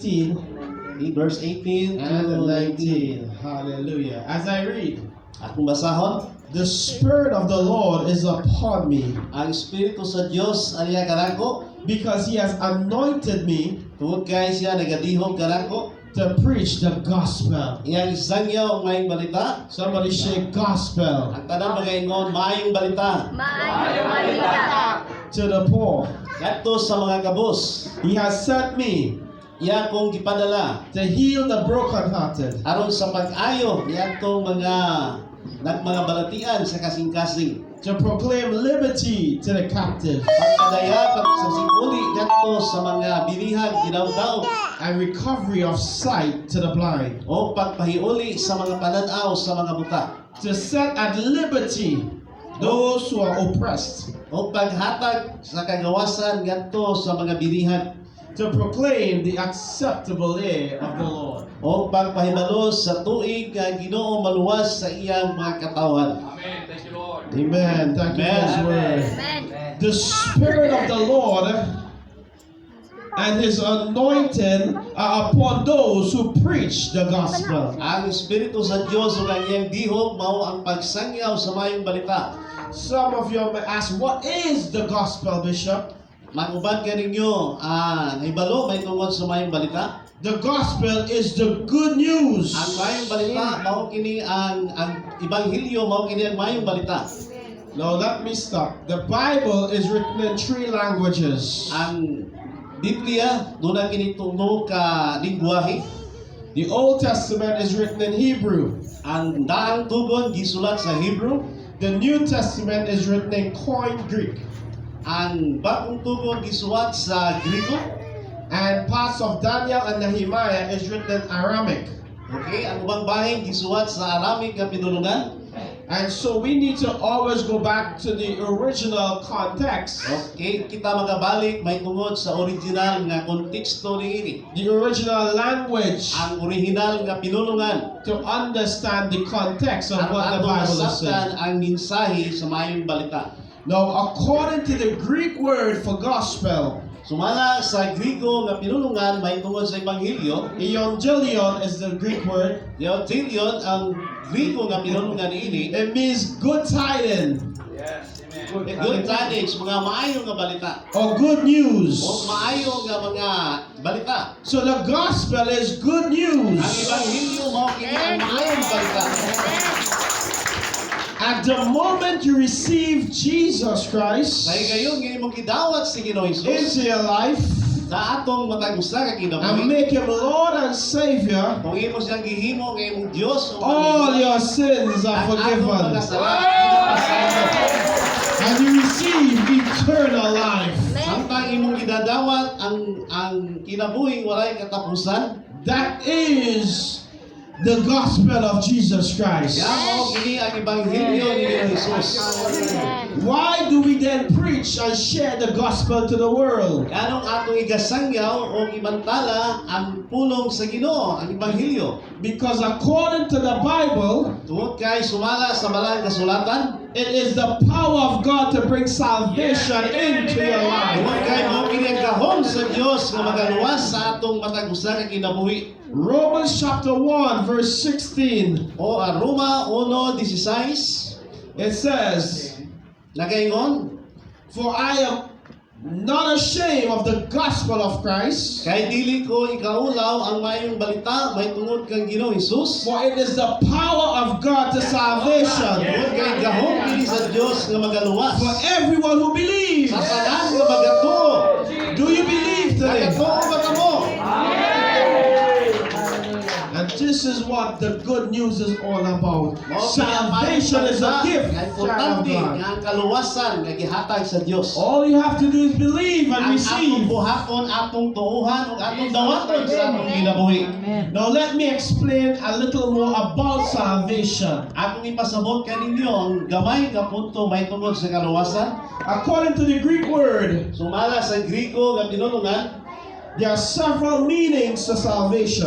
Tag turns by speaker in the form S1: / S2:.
S1: 18
S2: verse 18
S1: and
S2: to
S1: 19. Hallelujah. As I read,
S2: Akong basahon,
S1: the Spirit of the Lord is upon me,
S2: ang Espiritu sa Dios aniya kanako,
S1: because He has anointed me
S2: tungod kay siya nagadihog kanako,
S1: to preach the gospel.
S2: iyang isangyaw ang mayong balita.
S1: Somebody say gospel
S2: Ang tanang magaingon, maayong balita.
S3: Maayong balita.
S1: to the poor.
S2: Kadto sa mga kabus,
S1: He has sent me
S2: iya kong gipadala
S1: to heal the brokenhearted,
S2: aron sa pag-ayo niadtong mga balatian sa kasing-kasing.
S1: to proclaim liberty to the captive,
S2: Pagkadaya sa siguli kadto sa mga binihag gidawdaw
S1: and recovery of sight to the blind,
S2: o pagpahiuli sa mga pananaw sa mga buta.
S1: to set at liberty those who are oppressed,
S2: O paghatag sa kagawasan ngadto sa mga binihag.
S1: to proclaim the acceptable year of the Lord.
S2: O pagpahibalo sa tuig nga Ginoo maluwas sa iyang mga katawan.
S4: Amen. Thank you, Lord.
S1: Amen. Thank you for His word.
S3: Amen.
S1: The Spirit of the Lord and His anointing are upon those who preach the gospel.
S2: Ang Espiritu sa Dios ug ang iyang dihog mao ang pagsangyaw sa mayong balita.
S1: Some of you may ask, what is the gospel, Bishop?
S2: Mag-uban ka ninyo, naibalo may tungod sa mayong balita.
S1: The gospel is the good news.
S2: Ang mayong balita mao kini ang ebanghelyo mao kini ang mayong balita.
S1: Now let me stop. The Bible is written in 3 languages.
S2: Ang Biblia doon na kini tungod ka lingwahe.
S1: The Old Testament is written in Hebrew.
S2: Ang daang tugon gisulat sa Hebrew.
S1: The New Testament is written in Koine Greek.
S2: Ang bagong tugon gisulat sa Griko.
S1: And parts of Daniel and Nehemiah is written in Aramaic.
S2: Okay, ang ubang bahin gisulat sa Aramaic nga pinulungan.
S1: And so we need to always go back to the original context,
S2: Okay, kita magabalik may tungod sa original nga konteksto niini.
S1: the original language,
S2: Ang original nga pinulungan.
S1: to understand the context of
S2: Ang
S1: what the
S2: atong
S1: Bible is
S2: masabtan
S1: saying.
S2: ang mensahe sa mayong balita.
S1: Now, according to the Greek word for gospel,
S2: Sumala sa Griko nga pinulungan may tungod sa ebanghelyo.
S1: evangelion is the Greek word.
S2: Euangelion ang Griko nga pinulungan niini.
S1: It means good tidings
S4: Yes. Amen.
S2: Good tidings, mga maayo nga balita.
S1: or good news.
S2: O maayo nga mga balita.
S1: So the gospel is good news.
S2: Ang ebanghelyo mao kini ang maayong balita.
S1: At the moment you receive Jesus Christ
S2: Kay gayon nga imong gidawat si Ginoo Hesus
S1: into your life
S2: sa atong matag usa ka
S1: and
S2: kinabuhi.
S1: make Him Lord and Savior,
S2: Kung imo siyang gihimo nga imong Dios o
S1: all your sins are
S2: ang atong
S1: forgiven.
S2: kasalanan ginapasaylo.
S1: And you receive eternal life.
S2: Samtang imong gidadawat ang kinabuhing walay katapusan.
S1: That is the gospel of Jesus Christ.
S2: Yamo kini ang ebanghelyo ni Hesus.
S1: Why do we then preach and share the gospel to the world?
S2: Anong atong igasangyaw o imantala ang pulong sa Ginoo, ang ebanghelyo?
S1: Because according to the Bible,
S2: Tungod kay sumala sa balang kasulatan,
S1: it is the power of God to bring salvation into your life.
S2: tungod kay mao kini ang gahom sa Dios nga magaluwas sa atong matag usa ka kinabuhi.
S1: Romans chapter 1 verse 16,
S2: O Roma 1:16
S1: it says,
S2: nagaingon,
S1: for I am not ashamed of the gospel of Christ,
S2: kay dili ko ikaulaw ang mayong balita may tungod kang Ginoo Hesus.
S1: for it is the power of God to salvation
S2: Tungod kay gahom kini sa Dios nga magaluwas
S1: for everyone who believes.
S2: sa tanan nga magatuo.
S1: Do you believe today?
S2: Nagatuo ba kamo?
S1: And this is what the good news is all about.
S2: Mao
S1: Salvation is a gift,
S2: Ang
S1: child of
S2: importante
S1: God.
S2: nga ang kaluwasan nga gihatag sa Dios.
S1: All you have to do is believe and
S2: Ang atong
S1: receive.
S2: buhaton, atong tuuhan, ug atong dawaton sa atong kinabuhi.
S1: Now let me explain a little more about salvation.
S2: Atong ipasabot kaninyo ang gamay ka punto may tungod sa kaluwasan.
S1: According to the Greek word,
S2: Sumala sa Griko nga pinulungan,
S1: there are several meanings to salvation.